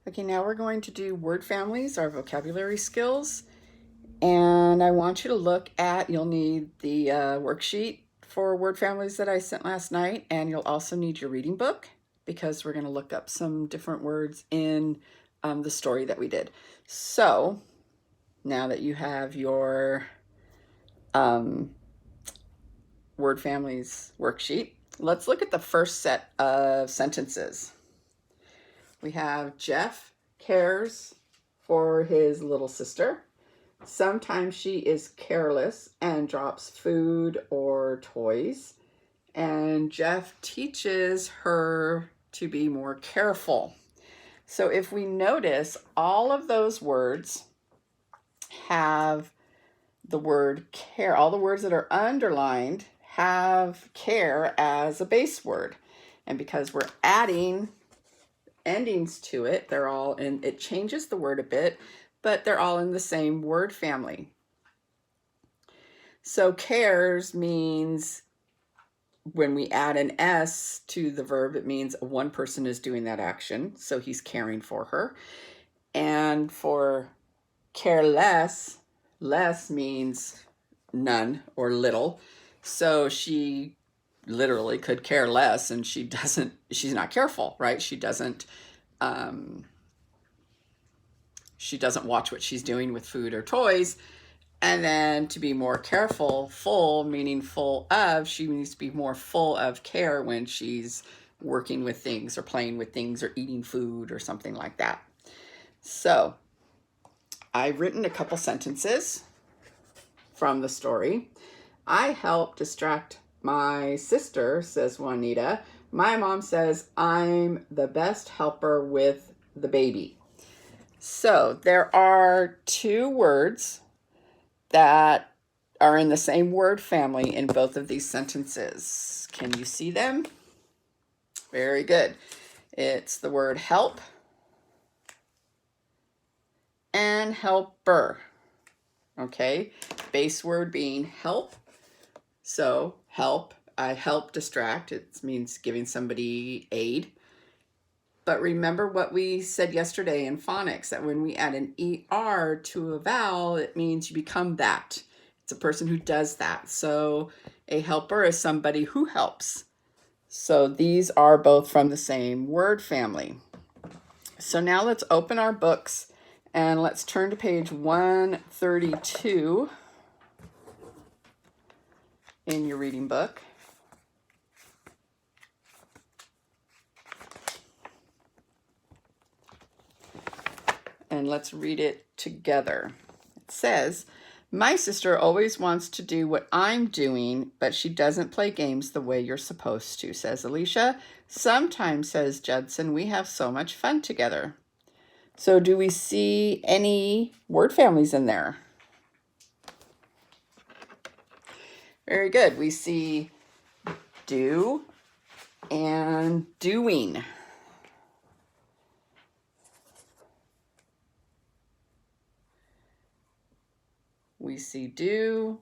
Okay, now we're going to do word families, our vocabulary skills. And I want you to look at, you'll need the worksheet for word families that I sent last night, and you'll also need your reading book because we're going to look up some different words in the story that we did. So now that you have your word families worksheet, let's look at the first set of sentences. We have Jeff cares for his little sister. Sometimes she is careless and drops food or toys. And Jeff teaches her to be more careful. So if we notice, all of those words have the word care. All the words that are underlined have care as a base word. And because we're adding endings to it, they're all in, it changes the word a bit, but they're all in the same word family. So cares means when we add an S to the verb, it means one person is doing that action. So he's caring for her. And for careless, less means none or little. So she literally could care less, and she's not careful, right? She doesn't watch what she's doing with food or toys. And then to be more careful, full, meaning full of, she needs to be more full of care when she's working with things or playing with things or eating food or something like that. So I've written a couple sentences from the story. I help distract my sister, says Juanita. My mom says I'm the best helper with the baby. So there are two words that are in the same word family in both of these sentences. Can you see them? Very good. It's the word help and helper. Okay, base word being help. So help, I help distract. It means giving somebody aid. But remember what we said yesterday in phonics, that when we add an ER to a vowel, it means you become that. It's a person who does that. So a helper is somebody who helps. So these are both from the same word family. So now let's open our books and let's turn to page 132 in your reading book. And let's read it together. It says, my sister always wants to do what I'm doing, but she doesn't play games the way you're supposed to, says Alicia. Sometimes, says Judson, we have so much fun together. So do we see any word families in there? Very good. We see do and doing. We see do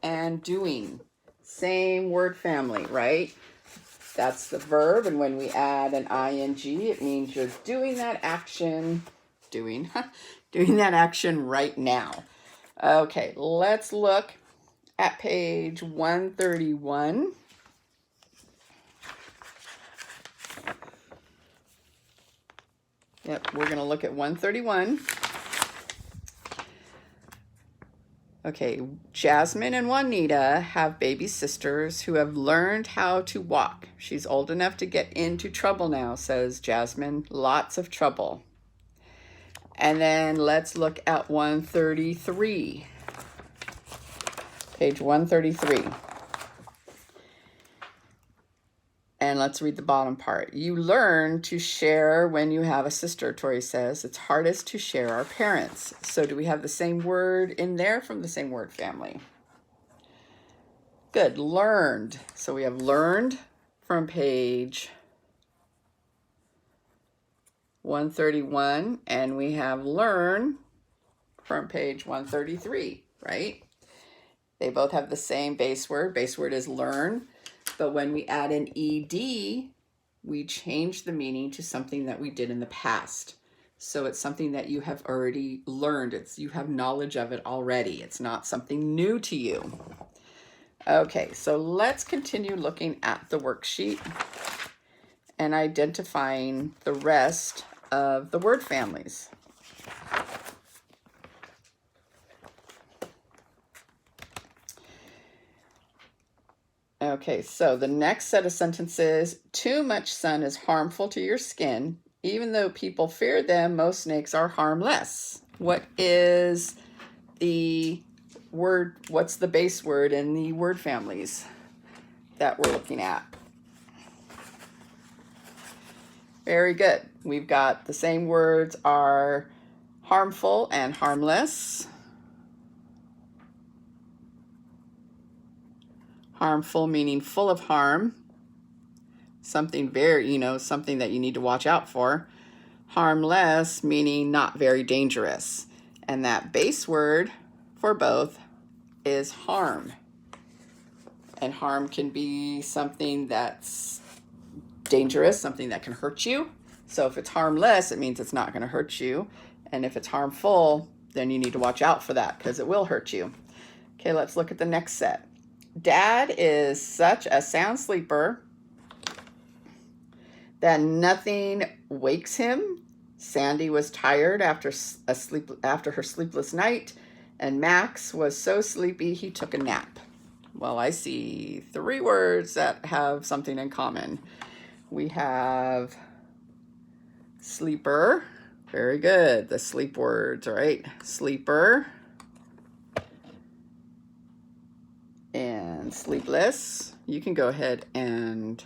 and doing. Same word family, right? That's the verb, and when we add an ing, it means you're doing that action, doing that action right now. Okay, let's look at page 131. Yep, we're going to look at 131. Okay, Jasmine and Juanita have baby sisters who have learned how to walk. She's old enough to get into trouble now, says Jasmine. Lots of trouble. And then let's look at 133. Page 133. And let's read the bottom part. You learn to share when you have a sister, Tori says. It's hardest to share our parents. So do we have the same word in there from the same word family? Good, learned. So we have learned from page 131, and we have learn from page 133, right? They both have the same base word. Base word is learn. But when we add an ED, we change the meaning to something that we did in the past. So it's something that you have already learned. You have knowledge of it already. It's not something new to you. Okay, so let's continue looking at the worksheet and identifying the rest of the word families. Okay, so the next set of sentences, too much sun is harmful to your skin. Even though people fear them, most snakes are harmless. What is the word, what's the base word in the word families that we're looking at? Very good. We've got the same words are harmful and harmless. Harmful meaning full of harm. Something very, something that you need to watch out for. Harmless meaning not very dangerous. And that base word for both is harm. And harm can be something that's dangerous, something that can hurt you. So if it's harmless, it means it's not going to hurt you. And if it's harmful, then you need to watch out for that because it will hurt you. Okay, let's look at the next set. Dad is such a sound sleeper that nothing wakes him. Sandy was tired after her sleepless night, and Max was so sleepy he took a nap. Well, I see 3 words that have something in common. We have sleeper. Very good. The sleep words, right? Sleeper and sleepless. You can go ahead and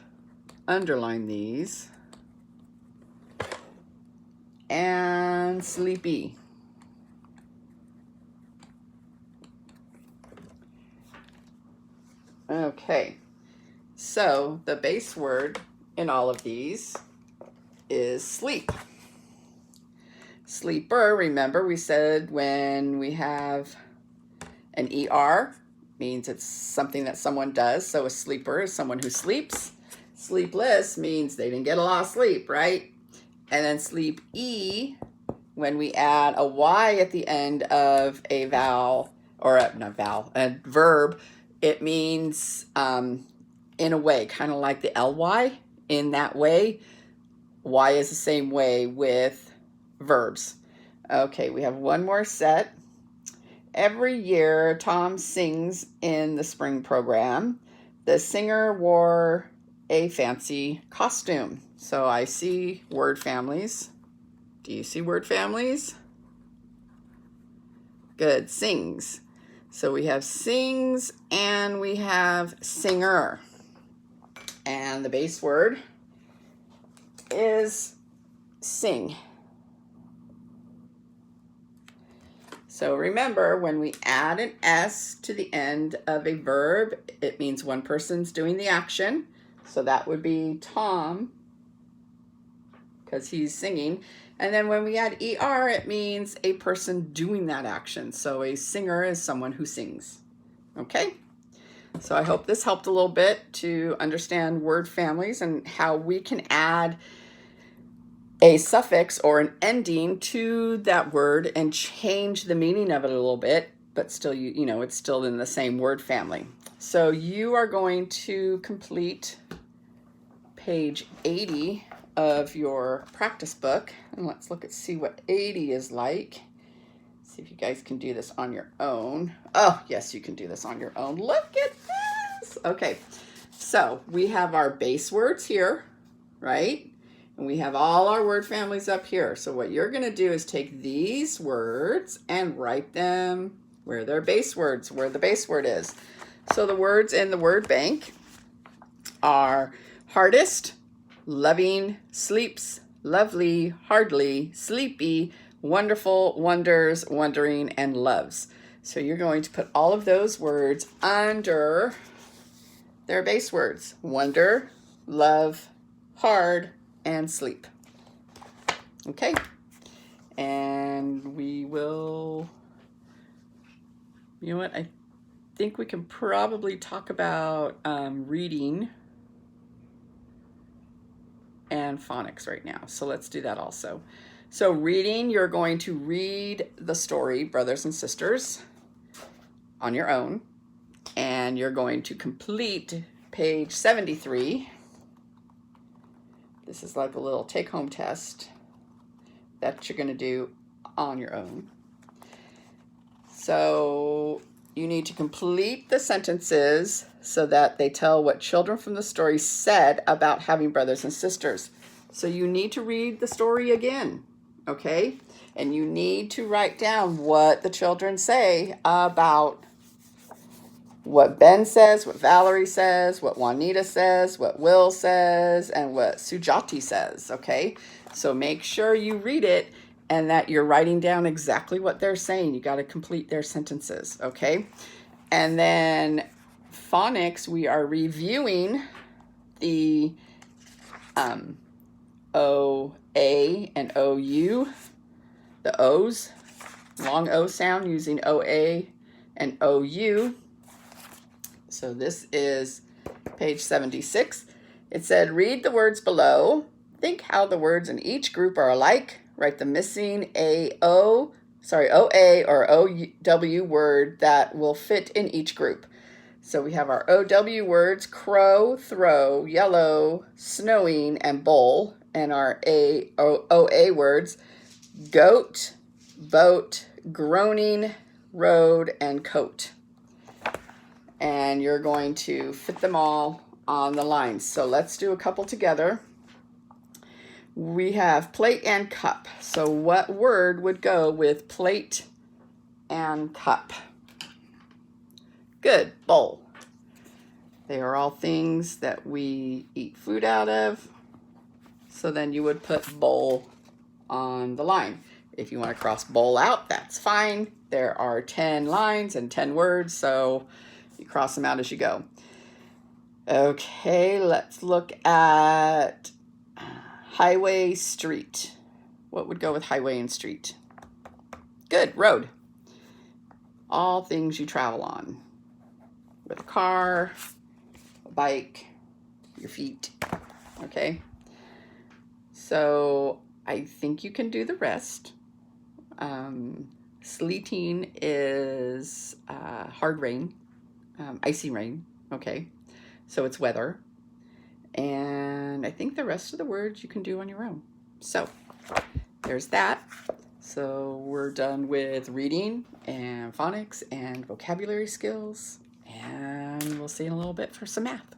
underline these. And sleepy. Okay, so the base word in all of these is sleep. Sleeper, remember we said when we have an ER, means it's something that someone does. So a sleeper is someone who sleeps. Sleepless means they didn't get a lot of sleep, right? And then sleep E, when we add a Y at the end of a vowel, or a verb, it means in a way, kind of like the ly in that way. Y is the same way with verbs. Okay, we have one more set. Every year, Tom sings in the spring program. The singer wore a fancy costume. So I see word families. Do you see word families? Good, sings. So we have sings and we have singer. And the base word is sing. So remember, when we add an S to the end of a verb, it means one person's doing the action. So that would be Tom, because he's singing. And then when we add ER, it means a person doing that action. So a singer is someone who sings. Okay? So I hope this helped a little bit to understand word families and how we can add a suffix or an ending to that word and change the meaning of it a little bit, but still, it's still in the same word family. So you are going to complete page 80 of your practice book. And let's see what 80 is like. See if you guys can do this on your own. Oh, yes, you can do this on your own. Look at this. Okay, so we have our base words here, right? And we have all our word families up here. So what you're going to do is take these words and write them where they're base words, where the base word is. So the words in the word bank are hardest, loving, sleeps, lovely, hardly, sleepy, wonderful, wonders, wondering, and loves. So you're going to put all of those words under their base words. Wonder, love, hard, and sleep. Okay? And we will, I think we can probably talk about reading and phonics right now. So let's do that also. So reading, you're going to read the story, Brothers and Sisters, on your own. And you're going to complete page 73. This is like a little take-home test that you're going to do on your own. So you need to complete the sentences so that they tell what children from the story said about having brothers and sisters. So you need to read the story again, okay? And you need to write down what the children say about what Ben says, what Valerie says, what Juanita says, what Will says, and what Sujati says, okay? So make sure you read it and that you're writing down exactly what they're saying. You got to complete their sentences, okay? And then phonics, we are reviewing the O-A and O-U, the O's, long O sound using O-A and O-U. So this is page 76. It said, read the words below. Think how the words in each group are alike. Write the missing OA or OW word that will fit in each group. So we have our OW words, crow, throw, yellow, snowing, and bowl. And our OA words, goat, boat, groaning, road, and coat. And you're going to fit them all on the lines. So let's do a couple together. We have plate and cup. So what word would go with plate and cup? Good, bowl. They are all things that we eat food out of. So then you would put bowl on the line. If you want to cross bowl out, that's fine. There are 10 lines and 10 words, so you cross them out as you go. Okay, let's look at highway, street. What would go with highway and street? Good, road. All things you travel on. With a car, a bike, your feet. Okay? So I think you can do the rest. Sleeting is hard rain. Icy rain, okay, so it's weather, and I think the rest of the words you can do on your own. So there's that. So we're done with reading and phonics and vocabulary skills, and we'll see you in a little bit for some math.